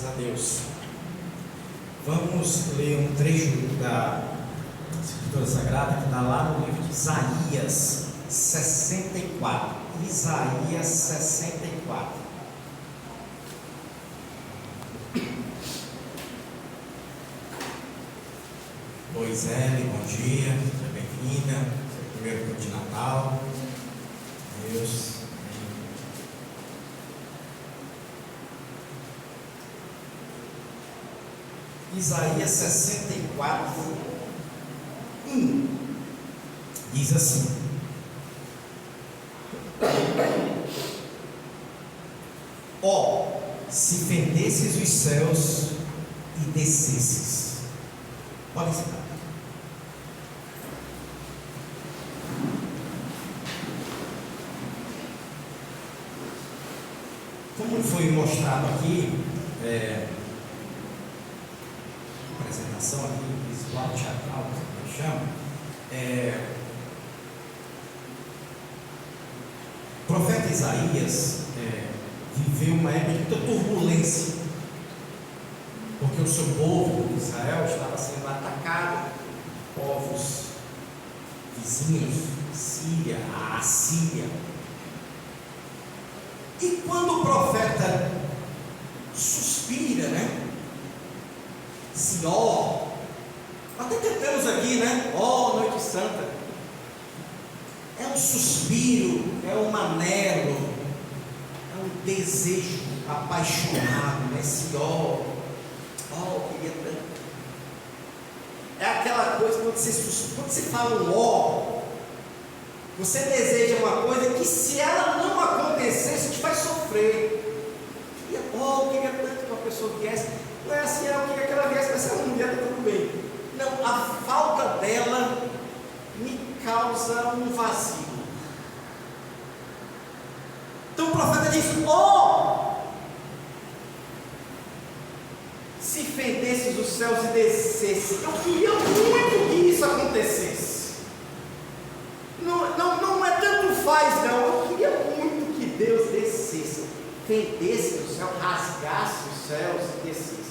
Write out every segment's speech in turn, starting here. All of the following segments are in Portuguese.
Graças a Deus. Vamos ler um trecho da Escritura Sagrada que está lá no livro de Isaías 64. Isaías 64. Oi, Zé, bom dia, seja bem-vinda. Seu primeiro culto de Natal. Deus. Isaías 64, 1 diz assim: ó, se fendesses os céus e descesses. Pode citar. Como foi mostrado aqui, apresentação aqui, visual, teatral, como eu chamo, o profeta Isaías viveu uma época de muita turbulência, porque o seu povo, Israel, estava sendo atacado por povos vizinhos, Síria, a Assíria. E quando o profeta suspira, assim, ó, até cantamos aqui, ó, Noite Santa, é um suspiro, é um anelo, é um desejo apaixonado, esse ó, queria tanto. É aquela coisa, quando você fala um ó, você deseja uma coisa que, se ela não acontecesse, te faz sofrer. Queria tanto que uma pessoa viesse. Não é assim, eu queria que ela viesse, mas se ela não vier, está tudo bem. Não, a falta dela me causa um vazio. Então o profeta diz: se fendesses os céus e descesse. Eu queria muito que isso acontecesse. Não é tanto faz, não. Eu queria muito que Deus descesse, fendesse do céu, rasgasse os céus e descesse.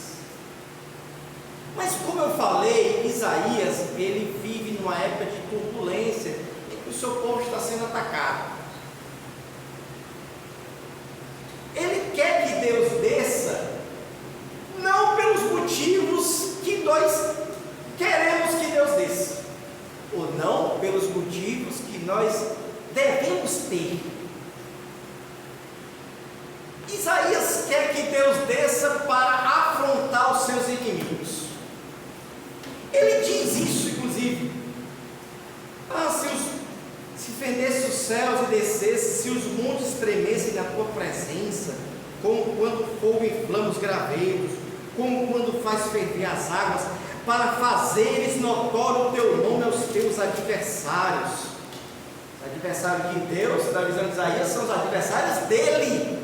Mas como eu falei, Isaías, ele vive numa época de turbulência, em que o seu povo está sendo atacado. Ele quer que Deus desça, não pelos motivos que nós queremos que Deus desça, ou não pelos motivos que nós devemos ter. Isaías quer que Deus desça para afrontar os seus inimigos. Ele diz isso, inclusive: se fendesse os céus e descesse, se os montes tremessem na tua presença, como quando fogo inflama os graveiros, como quando faz ferver as águas, para fazeres notório o teu nome aos teus adversários. Os adversários de Deus, da visão de Isaías, são os adversários dele,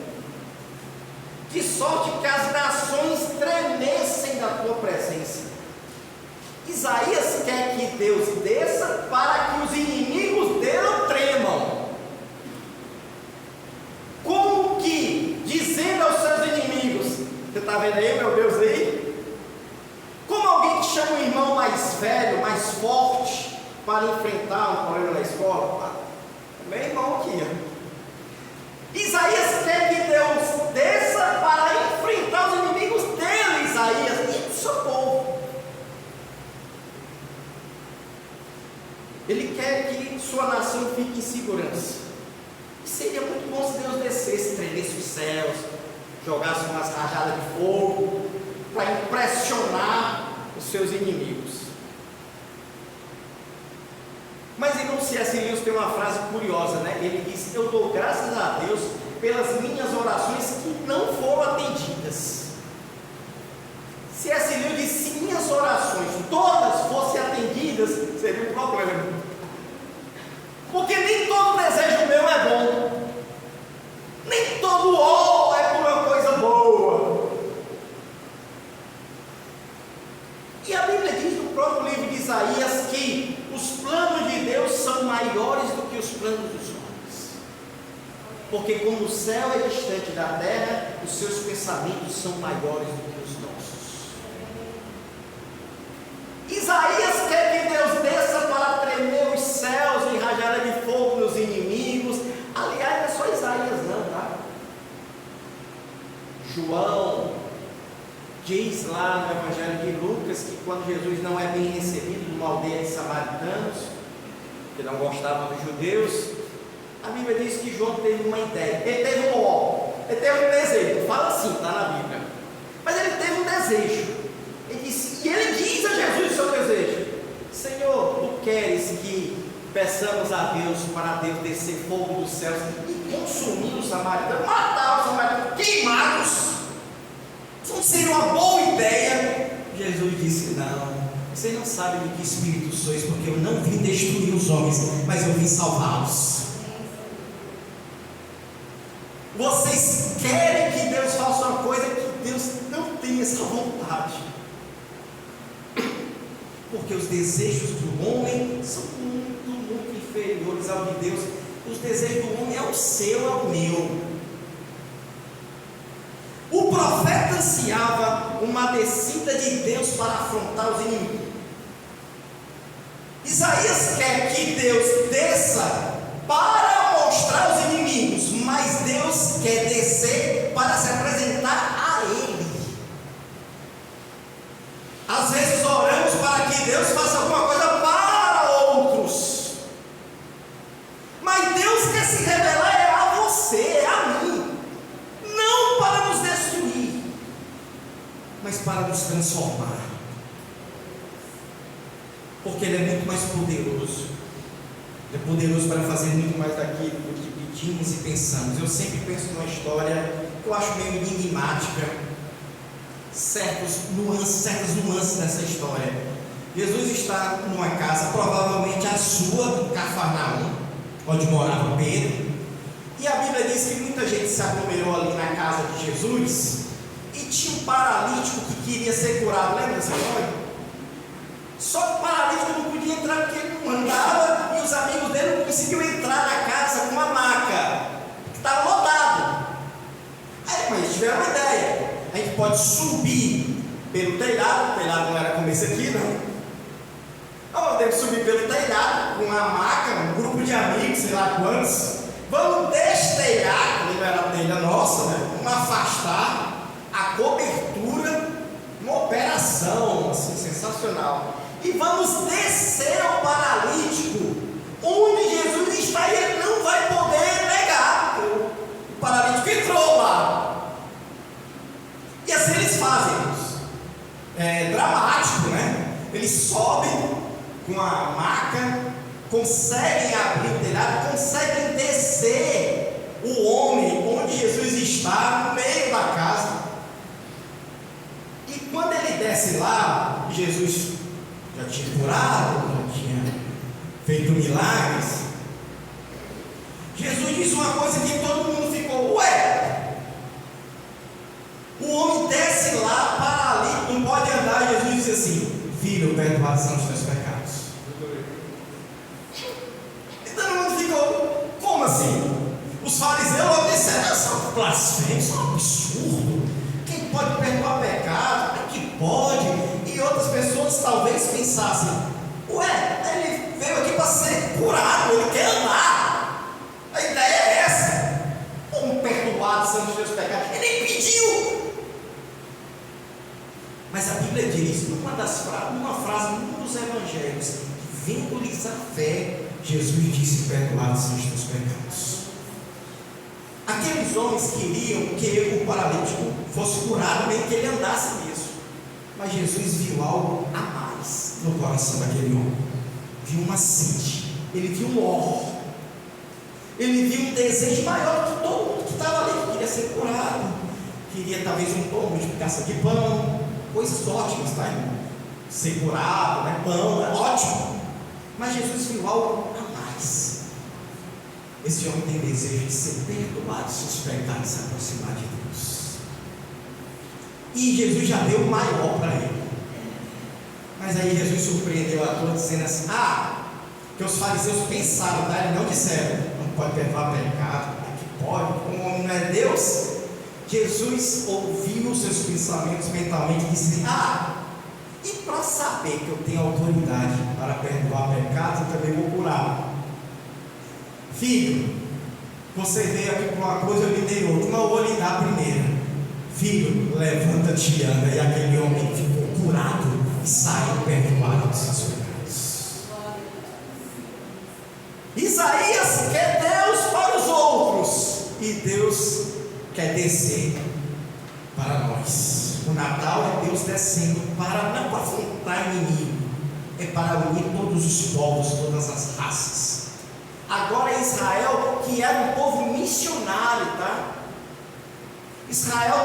de sorte que as nações tremessem da tua presença. Isaías quer que Deus desça para que os inimigos dele tremam. Como que, dizendo aos seus inimigos, você está vendo aí, meu Deus, aí? Como alguém que chama um irmão mais velho, mais forte, para enfrentar um problema na escola? Meu irmão aqui, Isaías quer que Deus desça para enfrentar os inimigos dele, Isaías, e do seu povo. Ele quer que sua nação fique em segurança. E seria muito bom se Deus descesse, tremesse os céus, jogasse umas rajadas de fogo, para impressionar os seus inimigos. Mas irmão C.S. Lewis tem uma frase curiosa, Ele diz: eu dou graças a Deus pelas minhas orações que não foram atendidas. C.S. Lewis diz: se minhas orações todas fossem atendidas, seria um problema. Porque nem todo desejo meu é bom, nem todo ó é por uma coisa boa. E a Bíblia diz no próprio livro de Isaías que os planos de Deus são maiores do que os planos dos homens. Porque como o céu é distante da terra, os seus pensamentos são maiores do que os nossos. Isaías quer que Deus desça para tremer os céus e rajada de fogo nos inimigos. Aliás, não é só Isaías não, tá? João diz lá no Evangelho de Lucas que quando Jesus não é bem recebido numa aldeia de samaritanos, que não gostavam dos judeus, a Bíblia diz que João teve uma ideia, ele teve um desejo, fala assim, está na Bíblia, mas ele teve um desejo, e ele diz a Jesus o seu desejo: Senhor, tu queres que peçamos a Deus para Deus descer fogo dos céus e consumir os samaritanos, matar os samaritanos, queimados? Isso não seria uma boa ideia? Jesus disse: não, vocês não sabem de que espírito sois, porque eu não vim destruir os homens, mas eu vim salvá-los. Vocês querem que Deus faça uma coisa que Deus não tem essa vontade, porque os desejos do homem são muito inferiores ao de Deus. Os desejos do homem é o seu, é o meu. O profeta ansiava uma descida de Deus para afrontar os inimigos. Isaías quer que Deus desça para mostrar os inimigos, mas Deus quer descer para se apresentar a Ele. Às vezes oramos para que Deus faça alguma coisa para outros, mas Deus quer se revelar a você, a mim, não para nos destruir, mas para nos transformar, porque Ele é muito mais poderoso. Ele é poderoso para fazer muito mais daquilo que pedimos e pensamos. Eu sempre penso numa história que eu acho meio enigmática, certas nuances dessa história. Jesus está numa casa, provavelmente a sua, Cafarnaum, onde morava Pedro, e a Bíblia diz que muita gente se aglomerou ali na casa de Jesus, e tinha um paralítico que queria ser curado. Lembra dessa história? Só que o paralítico não podia entrar porque ele não andava, e os amigos dele não conseguiam entrar na casa com a maca, que estava lotado. Aí, mas eles tiveram uma ideia: a gente pode subir pelo telhado. O telhado não era como esse aqui, não. Então, podemos subir pelo telhado com uma maca, um grupo de amigos, sei lá quantos. Vamos destelhar, que não era a telha nossa, né? Vamos afastar a cobertura, uma operação assim, sensacional. E vamos descer ao paralítico, onde Jesus está, e ele não vai poder negar. O paralítico entrou lá. E assim eles fazem isso. É dramático, né? Eles sobem com a maca, conseguem abrir o telhado, conseguem descer o homem onde Jesus está, no meio da casa. E quando ele desce lá, Jesus já tinha curado, já tinha feito milagres. Jesus disse uma coisa que todo mundo ficou: ué, o homem desce lá, paralítico, não pode andar. Jesus disse assim: filho, perdoados são os teus pecados. E todo mundo ficou: como assim? Os fariseus logo disseram: isso é um blasfêmio, isso é um absurdo. Quem pode perdoar pecado? É que pode. E outras pessoas talvez pensassem: ué, ele veio aqui para ser curado, ele quer andar. A ideia é essa. Como perdoados são os teus pecados? Ele nem pediu. Mas a Bíblia diz, numa frase, num dos evangelhos, que vendo-lhes a fé, Jesus disse: perdoados são os teus pecados. Aqueles homens queriam que o paralítico fosse curado, nem que ele andasse nisso. Mas Jesus viu algo a mais no coração daquele homem. Viu uma sede, ele viu um ódio, ele viu um desejo maior que todo mundo que estava ali, que queria ser curado, queria talvez um pão, multiplicação de pão, coisas ótimas, tá, irmão? Ser curado, né? Pão, é ótimo. Mas Jesus viu algo a mais. Esse homem tem desejo de ser perdoado, seus pecados, se aproximar de Deus. E Jesus já deu o maior para ele. Mas aí Jesus surpreendeu a todos, dizendo assim: que os fariseus pensaram, tá? Eles não disseram: não pode perdoar pecado, é que pode, como o homem não é Deus. Jesus ouviu os seus pensamentos mentalmente e disse: e para saber que eu tenho autoridade para perdoar pecados, eu também vou curar. Filho, você veio aqui por uma coisa, eu lhe dei outra, mas eu vou lhe dar a primeira. Filho, levanta-te e anda. E aquele homem ficou curado e saiu perdoado dos seus pecados. Isaías quer Deus para os outros, e Deus quer descer para nós. O Natal é Deus descendo para não para afrontar inimigo, é para unir todos os povos, todas as raças. Agora é Israel, que era um povo missionário, tá? Israel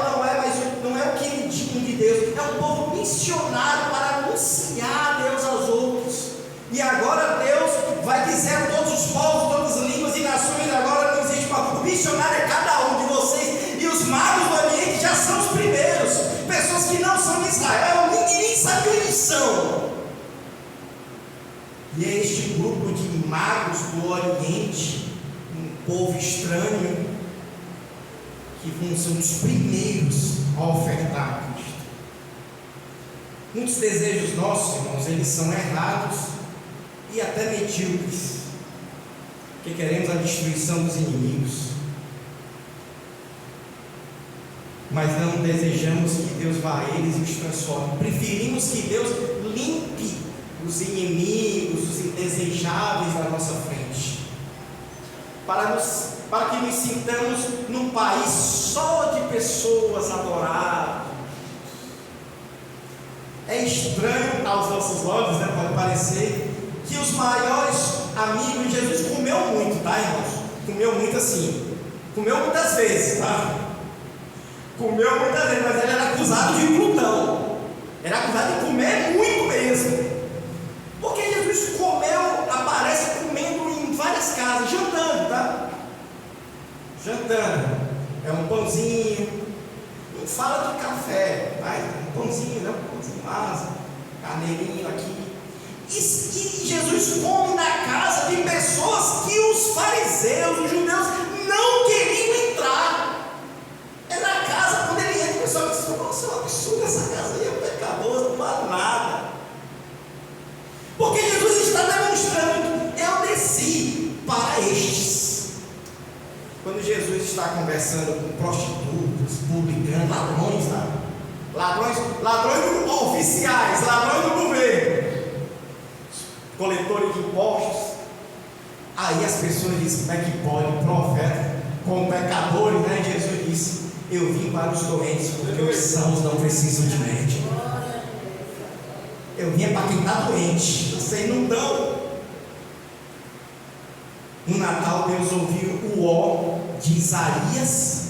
não é o queridinho de Deus, é um povo missionário para anunciar Deus aos outros. E agora Deus vai dizer a todos os povos, todas as línguas e nações: agora não existe uma. O missionário é cada um de vocês, e os magos do Oriente já são os primeiros. Pessoas que não são de Israel, ninguém nem sabe quem eles são. E é este grupo de magos do Oriente, um povo estranho, que vão ser os primeiros a ofertar a Cristo. Muitos desejos nossos, irmãos, eles são errados e até medíocres, porque queremos a destruição dos inimigos, mas não desejamos que Deus vá a eles e os transforme. Preferimos que Deus limpe os inimigos, os indesejáveis na nossa frente, para que nos sintamos num país só de pessoas adoráveis. É estranho aos nossos olhos, né? Pode parecer que os maiores amigos de Jesus comeu muito, tá, irmãos? Comeu muito assim, comeu muitas vezes, tá? Comeu muitas vezes, mas ele era acusado de glutão, era acusado de comer muito mesmo, porque Jesus aparece comendo em várias casas, jantando, tá? Jantando, é um pãozinho, não fala de café, mas um pãozinho, né? Um pãozinho asa, carneirinho aqui. E Jesus come na casa de pessoas que os fariseus, os judeus, não queriam entrar. É na casa, quando ele entra, o pessoal diz: nossa, é um absurdo, essa casa aí é pecador, não vale nada. Porque Jesus está demonstrando: eu desci para estes. Quando Jesus está conversando com prostitutas, publicanos, ladrões, tá? Ladrões oficiais, ladrões do governo, coletores de impostos, aí as pessoas dizem: como é que pode um profeta com pecadores, né? Jesus disse: eu vim para os doentes, porque os sãos não precisam de médico. Eu vim para quem está doente, vocês não estão. No Natal, Deus ouviu o ó de Isaías,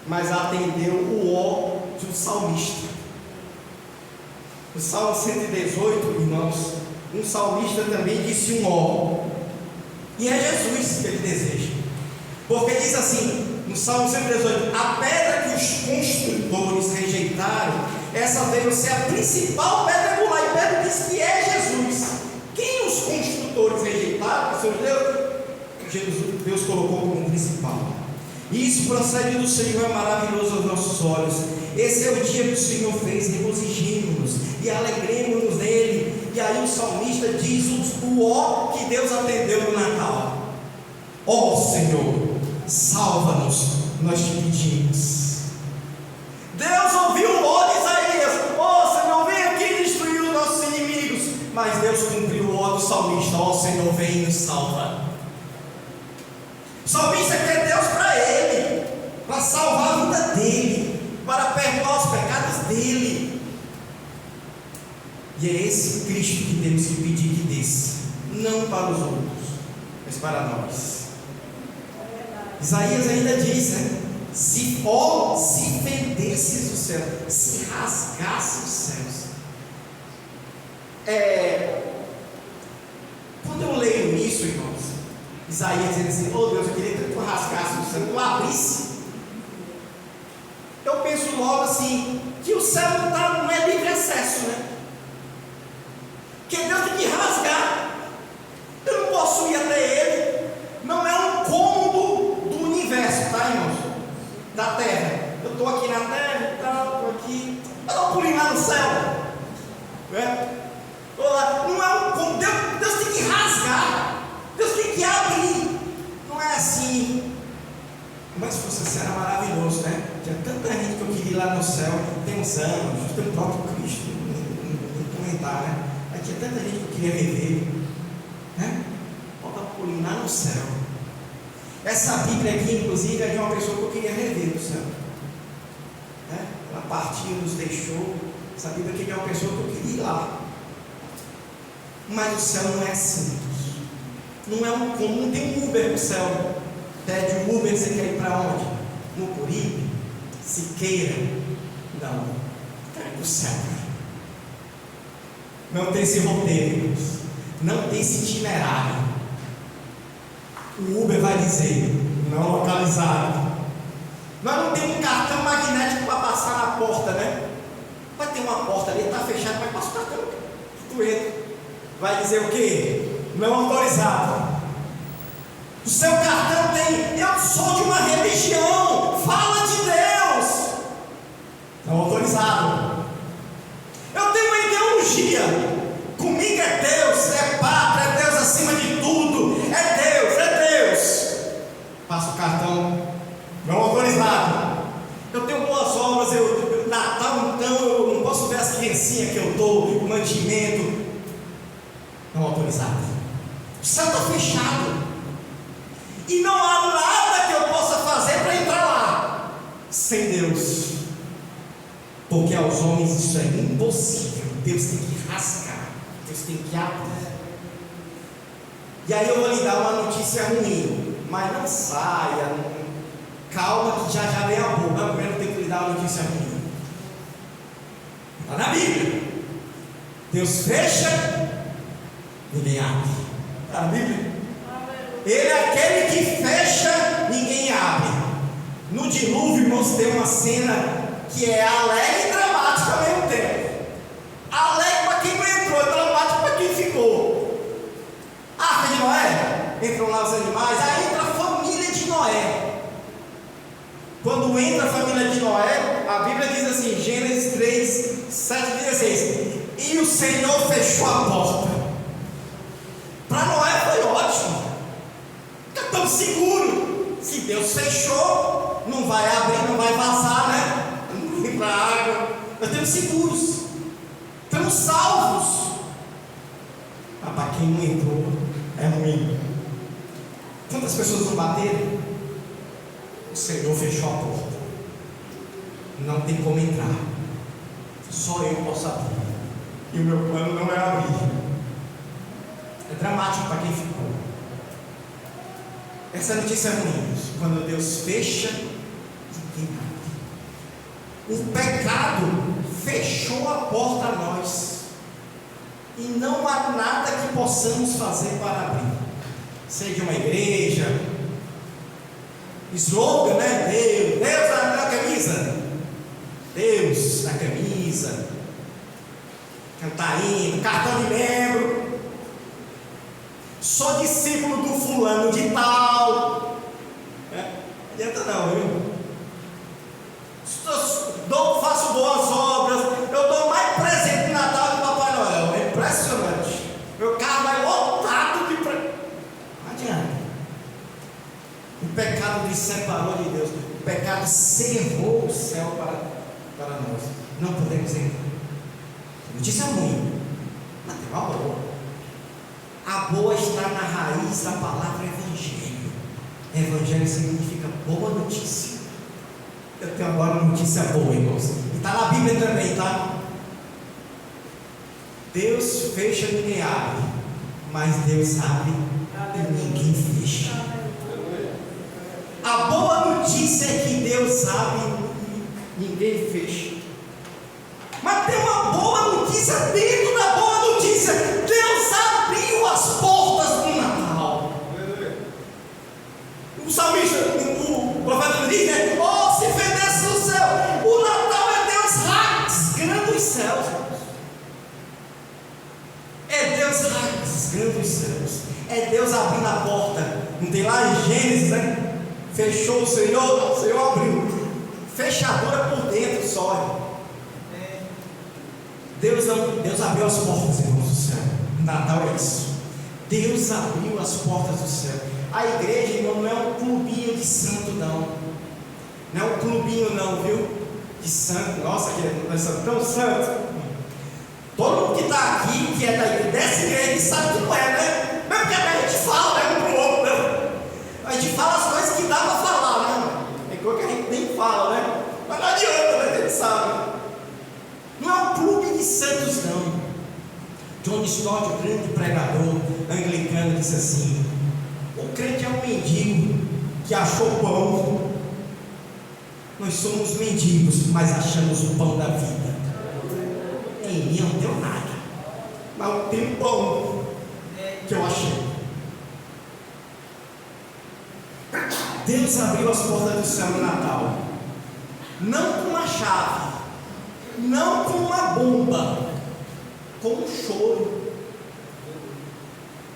mas atendeu o ó de um salmista. O Salmo 118, irmãos, um salmista também disse um ó, e é Jesus que ele deseja, porque diz assim, no Salmo 118: a pedra que os construtores rejeitaram, essa veio ser a principal pedra angular, e Pedro diz que é Jesus. Quem os construtores rejeitaram, seus Deus colocou como principal. Isso procede do Senhor, é maravilhoso aos nossos olhos. Esse é o dia que o Senhor fez, regozijemo-nos e alegremos-nos nele. E aí o salmista diz o ó que Deus atendeu no Natal: ó Senhor, salva-nos, nós te pedimos. Deus ouviu o ó de Isaías: ó Senhor, vem aqui destruir os nossos inimigos. Mas Deus cumpriu o ó do salmista: ó Senhor, vem e nos salva. O salmista quer Deus para ele, para salvar a vida dele, para perdoar os pecados dele. E é esse Cristo que temos que pedir que desça, não para os outros, mas para nós. Isaías ainda diz, né? Se fendesses o céu, se rasgasse os céus. Quando eu leio isso, irmãos, Isaías dizendo assim: oh Deus, eu queria que tu rasgasse o céu, tu abrisse. Eu penso logo assim, que o céu não é livre acesso, né? Que Deus tem que rasgar. Eu não posso ir até Ele. Não é um cômodo do universo, tá, irmãos? Da terra. Eu estou aqui na terra e tal, estou aqui, eu dou um pulinho lá no céu, né? Lá. Não é como Deus tem que rasgar, Deus tem que abrir, não é assim. Mas se fosse assim era maravilhoso, né? Tinha tanta gente que eu queria ir lá no céu, tem uns anos, tem o próprio Cristo, não comentar, né? Mas tinha tanta gente que eu queria rever, né? Bota um pulinho lá no céu. Essa Bíblia aqui, inclusive, é de uma pessoa que eu queria rever no céu, né? Ela partiu, nos deixou. Essa Bíblia aqui é de uma pessoa que eu queria ir lá. Mas o céu não é simples, não é um comum, não tem Uber no céu. Pede um Uber, você quer ir para onde? Mucuripe? Siqueira? Não, quero ir para o céu. Não tem esse roteiro, não tem esse itinerário. O Uber vai dizer, não localizado. Nós não temos um cartão magnético para passar na porta, né? Vai ter uma porta ali, está fechada, mas passa o cartão, tu entra. Vai dizer o quê? Não autorizado. O seu cartão tem, eu sou de uma religião, fala de Deus. Não autorizado. Eu tenho uma ideologia, comigo é Deus, é pátria, é Deus acima de tudo, é Deus, é Deus. Passa o cartão, não autorizado. Eu tenho boas obras, Natal então eu não posso ver as criancinhas que eu dou, o mantimento. Não autorizado. O céu está fechado. E não há nada que eu possa fazer para entrar lá sem Deus. Porque aos homens isso é impossível. Deus tem que rasgar. Deus tem que abrir. E aí eu vou lhe dar uma notícia ruim. Mas não saia. Calma que já vem a boca. Primeiro tem que lhe dar uma notícia ruim. Está na Bíblia. Deus fecha, ninguém abre. Está na Bíblia? Ele é aquele que fecha, ninguém abre. No dilúvio, irmãos, tem uma cena que é alegre e dramática ao mesmo tempo. Alegre para quem não entrou, dramático para quem ficou. A arca de Noé, entram lá os animais, aí entra a família de Noé. Quando entra a família de Noé, a Bíblia diz assim, Gênesis 3, 7 e 16: e o Senhor fechou a porta. Para Noé foi ótimo, estamos seguros. Se Deus fechou, não vai abrir, não vai vazar, né? Não vai para a água. Nós estamos seguros, estamos salvos. Mas para quem não entrou, é ruim. Quantas pessoas não bateram? O Senhor fechou a porta, não tem como entrar, só eu posso abrir, e o meu plano não é abrir. É dramático para quem ficou. Essa notícia é ruim. Quando Deus fecha, ninguém abre. O pecado fechou a porta a nós, e não há nada que possamos fazer para abrir. Seja uma igreja, slogan, né? Deus na camisa, Deus na camisa, cantarinho, cartão de membro, sou discípulo do fulano de tal. Não adianta não, viu? Faço boas obras, eu dou mais presente de Natal que o Papai Noel. É impressionante. Meu carro vai lotado de presente. Não adianta. O pecado nos separou de Deus. O pecado cerrou o céu para nós. Não podemos entrar. Notícia ruim, mas tem uma boa. A boa está na raiz da palavra evangelho. Evangelho significa boa notícia. Eu tenho agora uma notícia boa, irmãos. E está na Bíblia também, tá? Deus fecha e ninguém abre, mas Deus abre e ninguém fecha. A boa notícia é que Deus abre e ninguém fecha. Mas tem uma boa notícia dentro da boa notícia. Deus abriu as portas do Natal. O salmista, o profeta diz, né? Oh, se fendesse o céu. O Natal é Deus rasgando os céus. É Deus rasgando os céus. É Deus abrindo a porta. Não tem lá em Gênesis, né? Fechou o Senhor abriu. fechadura por dentro só. Deus abriu as portas, irmãos, do céu. Natal é isso. Deus abriu as portas do céu. A igreja, irmão, não é um clubinho de santo, não. Não é um clubinho, não, viu? De santo. Nossa, que nós somos tão santos. Todo mundo que está aqui, que é dessa igreja, sabe que não é, né? Mas porque a gente fala, né? Um pro outro, né? A gente fala as coisas que dá para falar, né? Tem coisa que a gente nem fala, né? Mas não adianta, né? A gente sabe. Não é um clube de santos, não. John Stott, o grande pregador anglicano, disse assim: o crente é um mendigo que achou pão. Nós somos mendigos, mas achamos o pão da vida. Em mim não deu nada, mas eu tenho pão que eu achei. Deus abriu as portas do céu no Natal, não com uma chave, não com uma bomba, com um choro.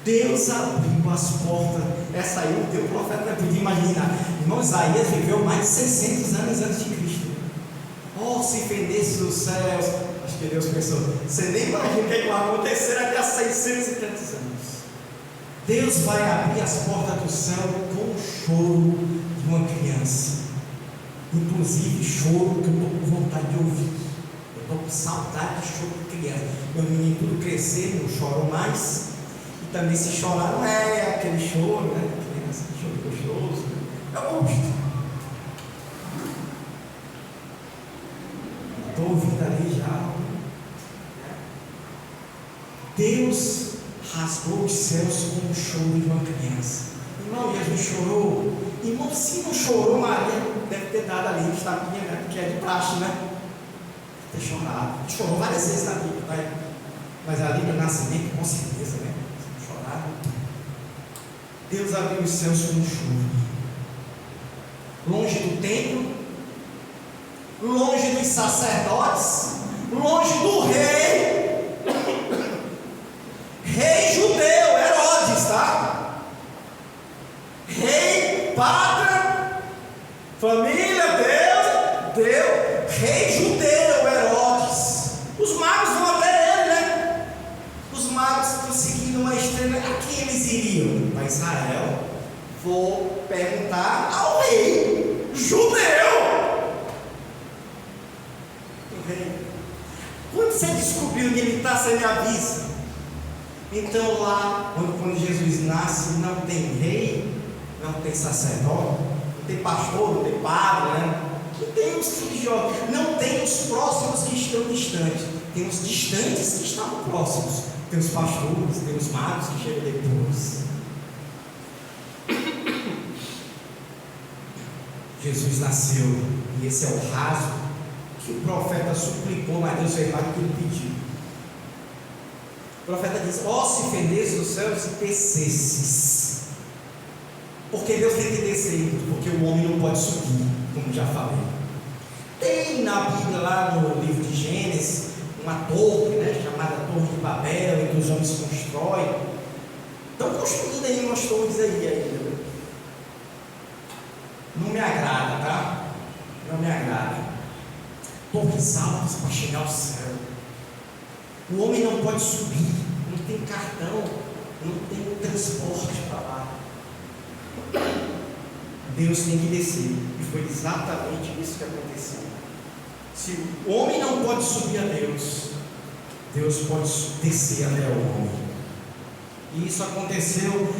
Deus abriu as portas. Essa aí o teu profeta não podia imaginar. Irmão, Isaías viveu mais de 600 anos antes de Cristo. Oh, se fendesse nos céus. Acho que Deus pensou, você nem imagina o que vai acontecer daqui a 600 e tantos anos. Deus vai abrir as portas do céu com o choro de uma criança. Inclusive choro que eu estou com vontade de ouvir. Eu estou com saudade de choro de criança. Meu menino tudo crescer, não choro mais. E também se chorar não é aquele choro, né? Criança, choro gostoso. Eu gosto. Estou ouvindo ali já. Deus rasgou os céus com o choro de uma criança. Irmão, Jesus chorou. Irmão, se não chorou, Maria deve ter dado ali uma tapinha, né? Porque é de praxe, né? Ter chorado. Chorou várias vezes na Bíblia, né? Mas ali no nascimento, com certeza, né? Chorar. Deus abriu os céus com um choro. Longe do templo, longe dos sacerdotes, longe do rei. Rei judeu, Herodes, tá? Rei, pátria, família, Deus, rei judeu, Herodes. Os magos vão até ele, né? Os magos estão seguindo uma estrela. A quem eles iriam? Para Israel. Vou perguntar ao rei judeu. O rei. Quando você descobriu que ele está, você me avisa. Então lá, quando Jesus nasce, não tem rei, não tem sacerdote, não tem pastor, não tem padre, né? Não tem os religiosos, não tem os próximos que estão distantes, tem os distantes que estavam próximos, tem os pastores, tem os magos que chegam depois. Jesus nasceu, e esse é o rasgo que o profeta suplicou, mas Deus fez mais do que ele pediu. O profeta diz: ó, se fendesse os céus e descesses. Porque Deus tem que descer, porque o homem não pode subir, como já falei. Tem na Bíblia, lá no livro de Gênesis, uma torre, né, chamada Torre de Babel, em que os homens constroem. Estão construindo aí umas torres aí ainda. Não me agrada, tá? Não me agrada. Torres altas para chegar ao céu. O homem não pode subir, não tem cartão, não tem transporte para lá. Deus tem que descer, e foi exatamente isso que aconteceu. Se o homem não pode subir a Deus, Deus pode descer até o homem. E isso aconteceu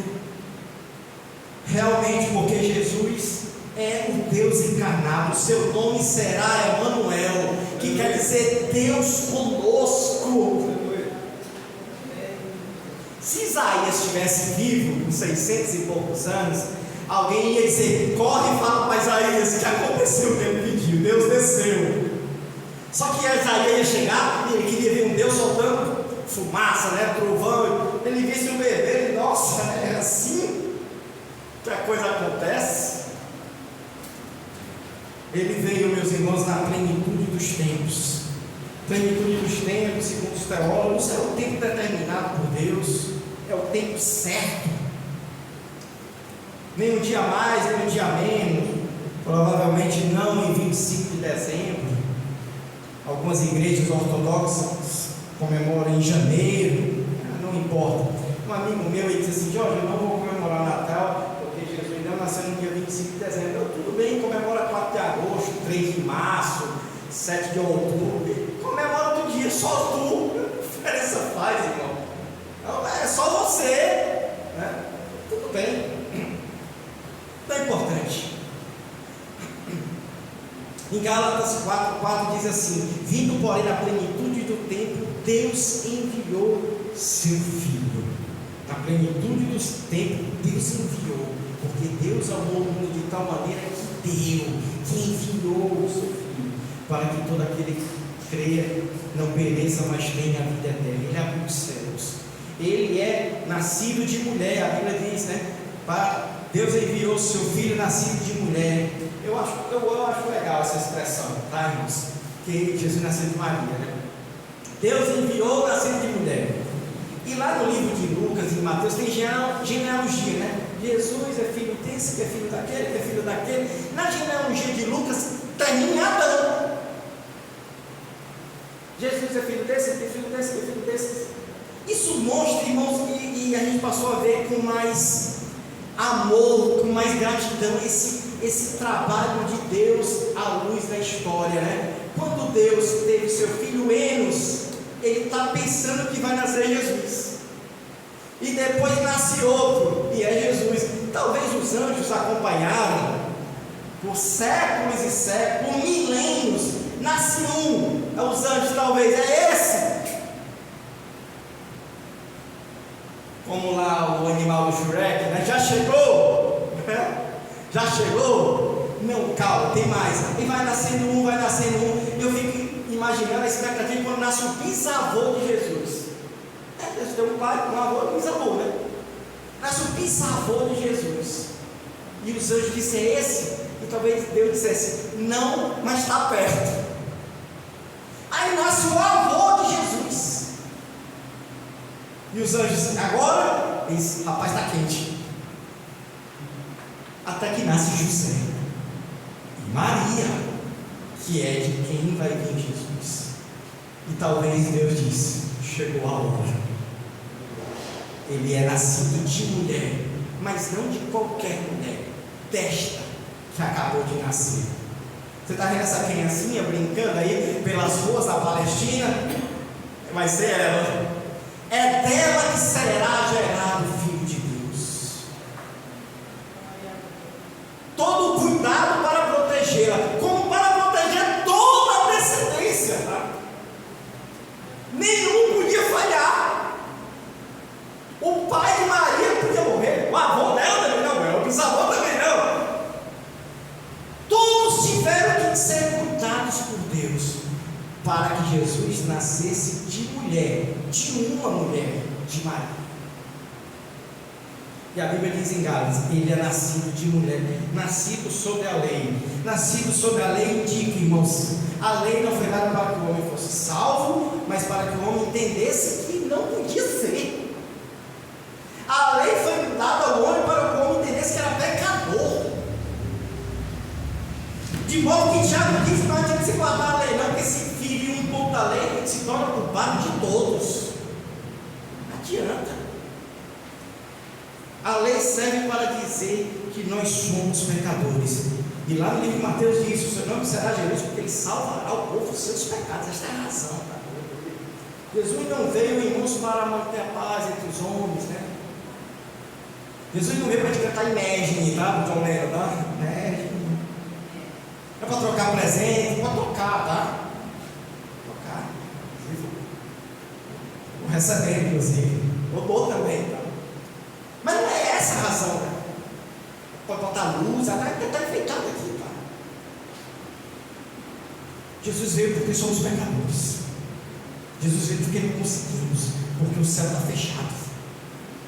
realmente porque Jesus é o Deus encarnado. Seu nome será Emanuel, que quer dizer Deus conosco. Se Isaías estivesse vivo, com 600 e poucos anos, alguém ia dizer: corre e fala para Isaías o que aconteceu que ele pediu. Deus desceu. Só que Isaías ia chegar, ele queria ver um Deus soltando fumaça, né, trovão. Ele visse um bebê, e nossa, é assim que a coisa acontece. Ele veio, meus irmãos, na plenitude dos tempos. Plenitude dos tempos, segundo os teólogos, é o tempo determinado por Deus, é o tempo certo. Nem um dia mais, nem um dia menos. Provavelmente não em 25 de dezembro. Algumas igrejas ortodoxas comemoram em janeiro, não importa. Um amigo meu ele disse assim: Jorge, eu não vou comemorar Natal, porque Jesus ainda nasceu no dia 25 de dezembro. Eu, tudo bem, comemora 4 de agosto, 3 de março, 7 de outubro. Comemora outro dia, só tu. Que diferença faz, irmão? É só você, né? Tudo bem. Não é importante. Em Gálatas 4 diz assim: vindo porém na plenitude do tempo, Deus enviou seu Filho. Na plenitude dos tempos, Deus enviou, porque Deus amou o mundo de tal maneira que enviou o seu Filho, para que todo aquele que creia não pereça, mas tenha a vida eterna. Ele abriu os céus. Ele é nascido de mulher, a Bíblia diz, né? Deus enviou o seu Filho nascido de mulher. Eu acho legal essa expressão, tá, irmãos? Que Jesus nasceu de Maria, né? Deus enviou o nascido de mulher. E lá no livro de Lucas e Mateus tem genealogia, né? Jesus é filho desse, que é filho daquele, que é filho daquele. Na genealogia de Lucas tem Adão. Jesus é filho desse, que é filho desse, que é filho desse. Isso mostra, irmãos, e a gente passou a ver com mais amor, com mais gratidão, esse trabalho de Deus à luz da história, né? Quando Deus teve seu filho Enos, Ele está pensando que vai nascer Jesus, e depois nasce outro, e é Jesus. Talvez os anjos acompanharam por séculos e séculos, por milênios. Nasce um, os anjos talvez, é esse. Como lá o animal do Shrek, né? Já chegou? Já chegou? Não, calma, tem mais. E vai nascendo um, vai nascendo um. Eu fico imaginando a expectativa quando nasce o bisavô de Jesus. Deus tem um pai, um avô e um bisavô, né? Nasce o bisavô de Jesus. E os anjos disseram: é esse? E talvez Deus dissesse: não, mas está perto. Aí nasce o avô de Jesus. E os anjos, agora, esse rapaz está quente. Até que nasce José e Maria, que é de quem vai vir Jesus. E talvez Deus disse: chegou a hora. Ele é nascido de mulher, mas não de qualquer mulher, desta que acabou de nascer. Você está vendo essa criancinha brincando aí pelas ruas da Palestina? Vai ser ela. É dela que será gerado o Filho de Deus. Todo o cuidado para protegê-la, como para proteger toda a descendência, tá? Nenhum podia falhar. O pai de Maria podia morrer, o avô dela também não, o bisavô também não. Todos tiveram que ser cuidados por Deus, para que Jesus nascesse de mulher, de uma mulher, de Maria. E a Bíblia diz em Gálatas: ele é nascido de mulher, nascido sobre a lei. Nascido sobre a lei indica, irmãos, a lei não foi dada para que o homem fosse salvo, mas para que o homem entendesse que não podia ser. A lei foi dada ao homem para que o homem entendesse que era pecador. De modo que Tiago diz que não adianta se guardar a lei, não, porque se ferir um pouco da lei, se torna culpado de todos. Não adianta. A lei serve para dizer que nós somos pecadores. E lá no livro de Mateus diz: o seu nome será Jesus, porque ele salvará o povo dos seus pecados. Esta é a razão. Tá? Jesus não veio, irmãos, para manter a paz entre os homens, né? Jesus não veio para te cantar Imagine, tá? John Lennon, tá? Imagine. Não é para trocar presente, para tocar, tá? Tocar. Vou receber, inclusive. Eu dou também, tá? Mas não é essa a razão, né? Pode botar luz, até está enfeitado aqui, tá? Jesus veio porque somos pecadores. Jesus veio porque não conseguimos, porque o céu está fechado.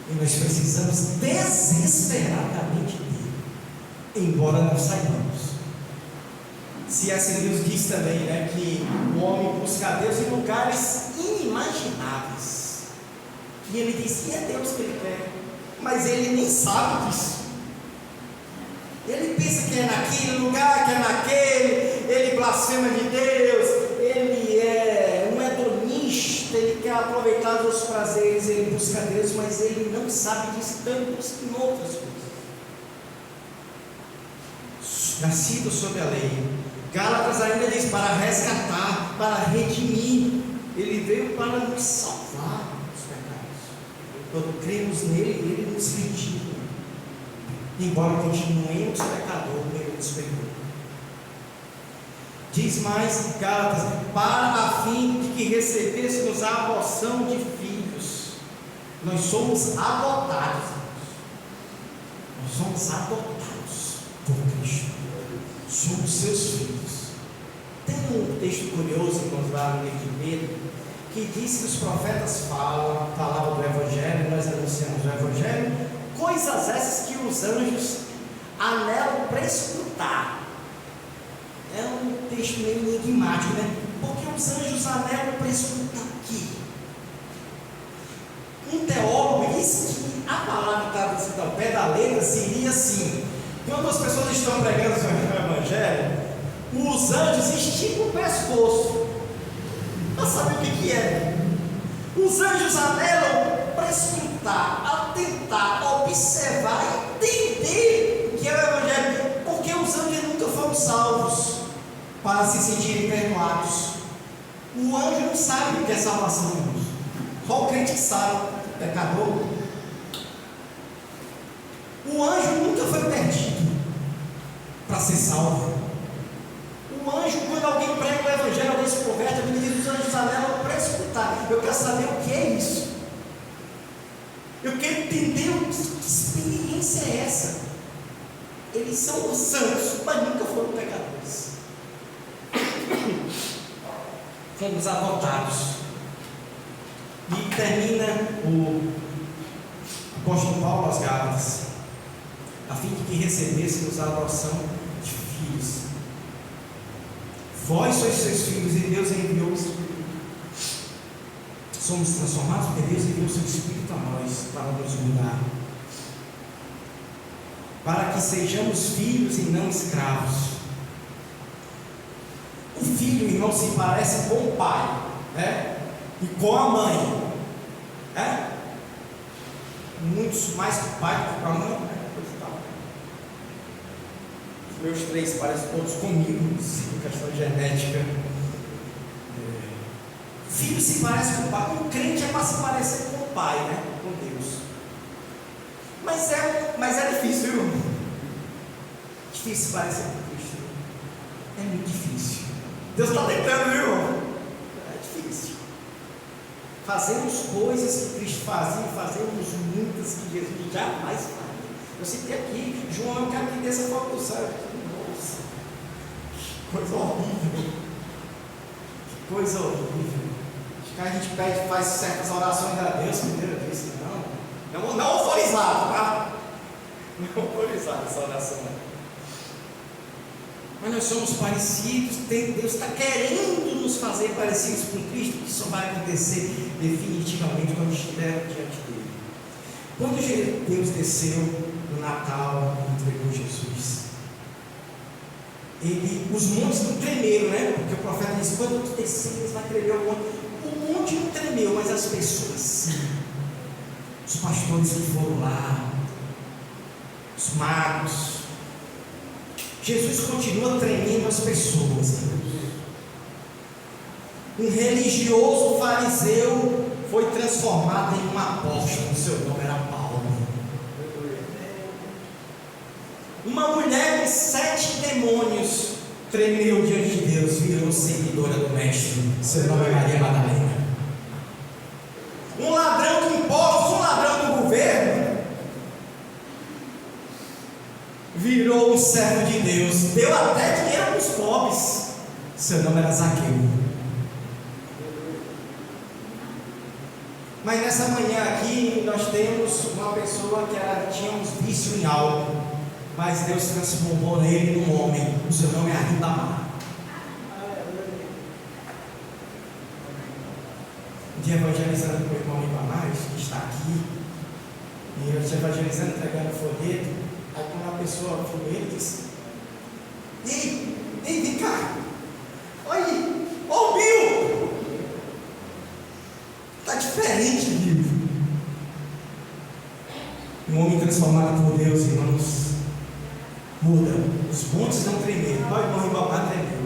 E nós precisamos desesperadamente dele, embora não saibamos. C.S. Lewis diz também, né, que o homem busca a Deus em lugares inimagináveis. E ele diz que é Deus que ele quer, mas ele nem sabe disso. Ele pensa que é naquele lugar, que é naquele, ele blasfema de Deus, ele é um hedonista, ele quer aproveitar os prazeres, ele busca Deus, mas ele não sabe disso, então ele busca em outras coisas. Nascido sob a lei, Gálatas ainda diz: para resgatar, para redimir. Ele veio para nos salvar dos pecados. Quando cremos nele, ele nos redime. Embora continuemos pecador, ele nos perdoa. Diz mais Gálatas: para a fim de que recebêssemos a adoção de filhos. Nós somos adotados. Nós somos adotados por Cristo. Somos seus filhos. Tem um texto curioso, irmãos, lá no livro de Pedro, que diz que os profetas falavam do Evangelho, nós anunciamos o Evangelho, coisas essas que os anjos anelam para escutar. É um texto meio enigmático, né? Porque os anjos anelam para escutar aqui. Um teólogo disse que a palavra traduzida ao pé da letra seria assim: quando as pessoas estão pregando o Evangelho, os anjos esticam o pescoço para saber o que é. Os anjos anelam para escutar, atentar, observar, entender o que é o Evangelho, porque os anjos nunca foram salvos para se sentirem perdoados. O anjo não sabe o que é salvação, irmãos. Só o crente que sabe, pecador. O anjo nunca foi perdido para ser salvo. O anjo, quando alguém prega o Evangelho, alguém se converte, alguém diz: os anjos anelam para escutar. Eu quero saber o que é isso. Eu quero entender que experiência é essa. Eles são santos, mas nunca foram pecadores. Fomos adotados. E termina o apóstolo Paulo aos Gálatas, a fim de que recebêssemos a adoção de filhos. Vós sois seus filhos e Deus enviou o Espírito. Somos transformados porque Deus enviou o seu Espírito a nós para nos mudar, para que sejamos filhos e não escravos. O filho, irmão, se parece com o pai, né? E com a mãe, né? Muitos mais com o pai do que com a mãe, né? Os meus três parecem todos comigo, questão genética. Filho se parece com o pai. Um crente é para se parecer com o pai, né? Com Deus. Mas é difícil, viu? Difícil se parecer com Cristo. É muito difícil. Deus está tentando, viu? É difícil. Fazemos coisas que Cristo fazia e fazemos muitas que Jesus jamais faria. Eu citei aqui, João, eu quero que desça fogo do céu. Nossa, que coisa horrível. Que coisa horrível. Acho que a gente pede, faz certas orações a Deus, primeiro vez, não autorizado, tá? Não autorizado essa oração. Mas nós somos parecidos, Deus está querendo nos fazer parecidos com Cristo, que só vai acontecer definitivamente quando estiver diante dele. Quando Deus desceu no Natal e entregou Jesus, os montes não tremeram, né? Porque o profeta disse: quando tu desceres, vai tremer o monte. O monte não tremeu, mas as pessoas sim. Os pastores que foram lá, os magos. Jesus continua tremendo as pessoas. Um religioso fariseu foi transformado em um apóstolo. Seu nome era Paulo. Uma mulher com 7 demônios tremeu diante de Deus, virou seguidora do Mestre. Seu nome é Maria Madalena. Um ladrão de impostos, um ladrão do governo, virou um servo de Deus, deu até dinheiro para os pobres. Seu nome era Zaqueu. Mas nessa manhã aqui nós temos uma pessoa que tinha uns vícios em álcool, mas Deus transformou nele num homem. O seu nome é Arindamar. Um dia evangelizando com o irmão Ibanais, que está aqui, e eu estou evangelizando, entregando folheto. Aí quando a pessoa foi, ele disse: Ei, vem cá. Olha aí, ó o Bill. Está diferente, Bill. Um homem transformado por Deus, irmãos, muda. Os montes não tremeram. Olha o irmão Ribamar tremeu.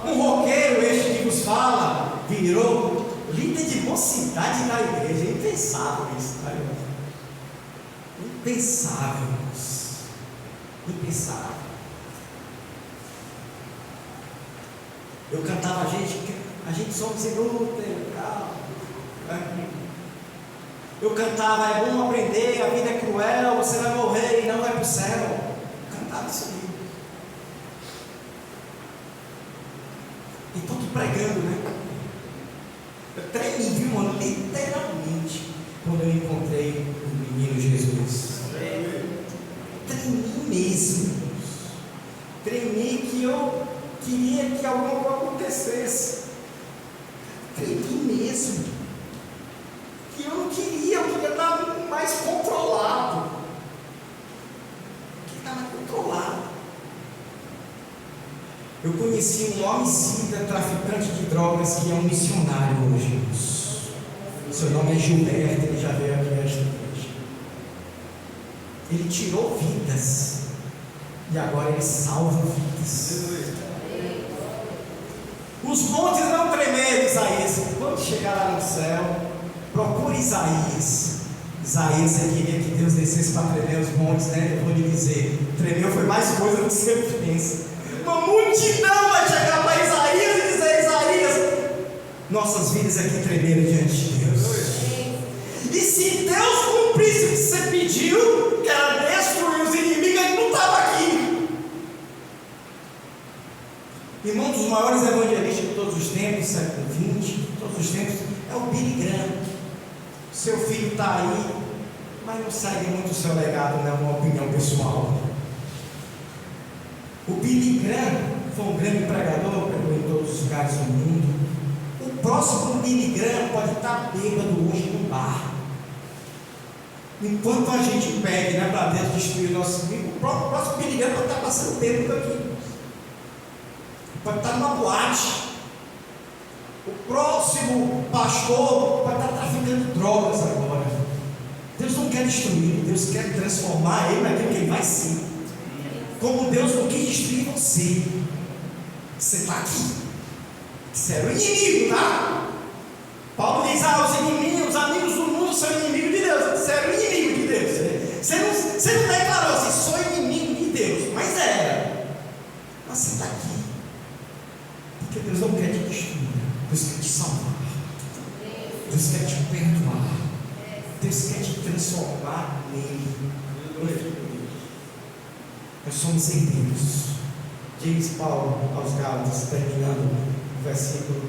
Um roqueiro, este que vos fala, virou líder de mocidade da igreja. Impensável isso, tá, irmão? Impensável, irmãos. Impensável. Eu cantava, a gente somos inúteis, calma. Eu cantava, é bom aprender, a vida é cruel, você vai morrer e não vai para o céu. Eu cantava isso aí. E todo pregando, né? Eu tremi, viu, mano? Literalmente, quando eu encontrei o menino Jesus. Tremi mesmo. Tremi que eu queria que algo acontecesse. Tremi mesmo. Que eu não queria, eu queria estar mais controlado. Eu queria estar mais controlado. Eu conheci um homicida, traficante de drogas, que é um missionário hoje. Seu nome é Gilberto, ele já veio aqui a esta igreja. Ele tirou vidas. E agora ele salva vidas. Os montes não tremeram, Isaías. Quando chegar lá no céu, procure Isaías. Isaías queria que Deus descesse para tremer os montes, né? Eu vou lhe dizer, tremeu foi mais coisa do que você pensa. Uma multidão vai chegar para Isaías e dizer: Isaías, nossas vidas aqui tremeram diante de Deus. E se Deus cumprisse o que você pediu, que era destruir os inimigos, ele não estava aqui. Irmão, um dos maiores evangelistas de todos os tempos, século XX, de todos os tempos, é o Billy Graham. Seu filho está aí, mas não segue muito o seu legado, não é uma opinião pessoal. O Billy Graham foi um grande pregador, pregou em todos os lugares do mundo. O próximo Billy Graham pode estar bêbado hoje no bar. Enquanto a gente pede, né, para Deus destruir o nosso inimigo, o próximo Billy Graham pode estar passando bêbado aqui. Pode estar numa boate. O próximo pastor pode estar traficando drogas agora. Deus não quer destruir, Deus quer transformar ele naquilo que ele vai ser. Como Deus não quis destruir você. Você está aqui. Você era o inimigo, tá? Paulo diz: os inimigos, os amigos do mundo são inimigos de Deus. Você era o inimigo de Deus. Você não declarou assim: sou inimigo de Deus. Mas era. Mas você está aqui. Porque Deus não quer te destruir. Deus quer te salvar. Deus quer te perdoar. Deus quer te transformar nele. Nós somos herdeiros. Diz Paulo aos Gálatas, terminando o versículo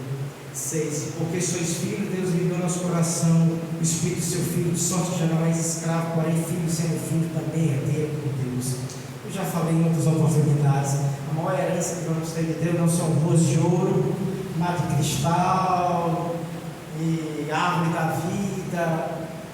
6: porque sois filhos, Deus lhe deu nosso coração o Espírito do seu Filho, de sorte que já não és escravo, porém filho, sendo filho, também herdeiro por Deus. Eu já falei em outras oportunidades, a maior herança que vamos ter de Deus não são ruas de ouro, mar de cristal e árvore da vida,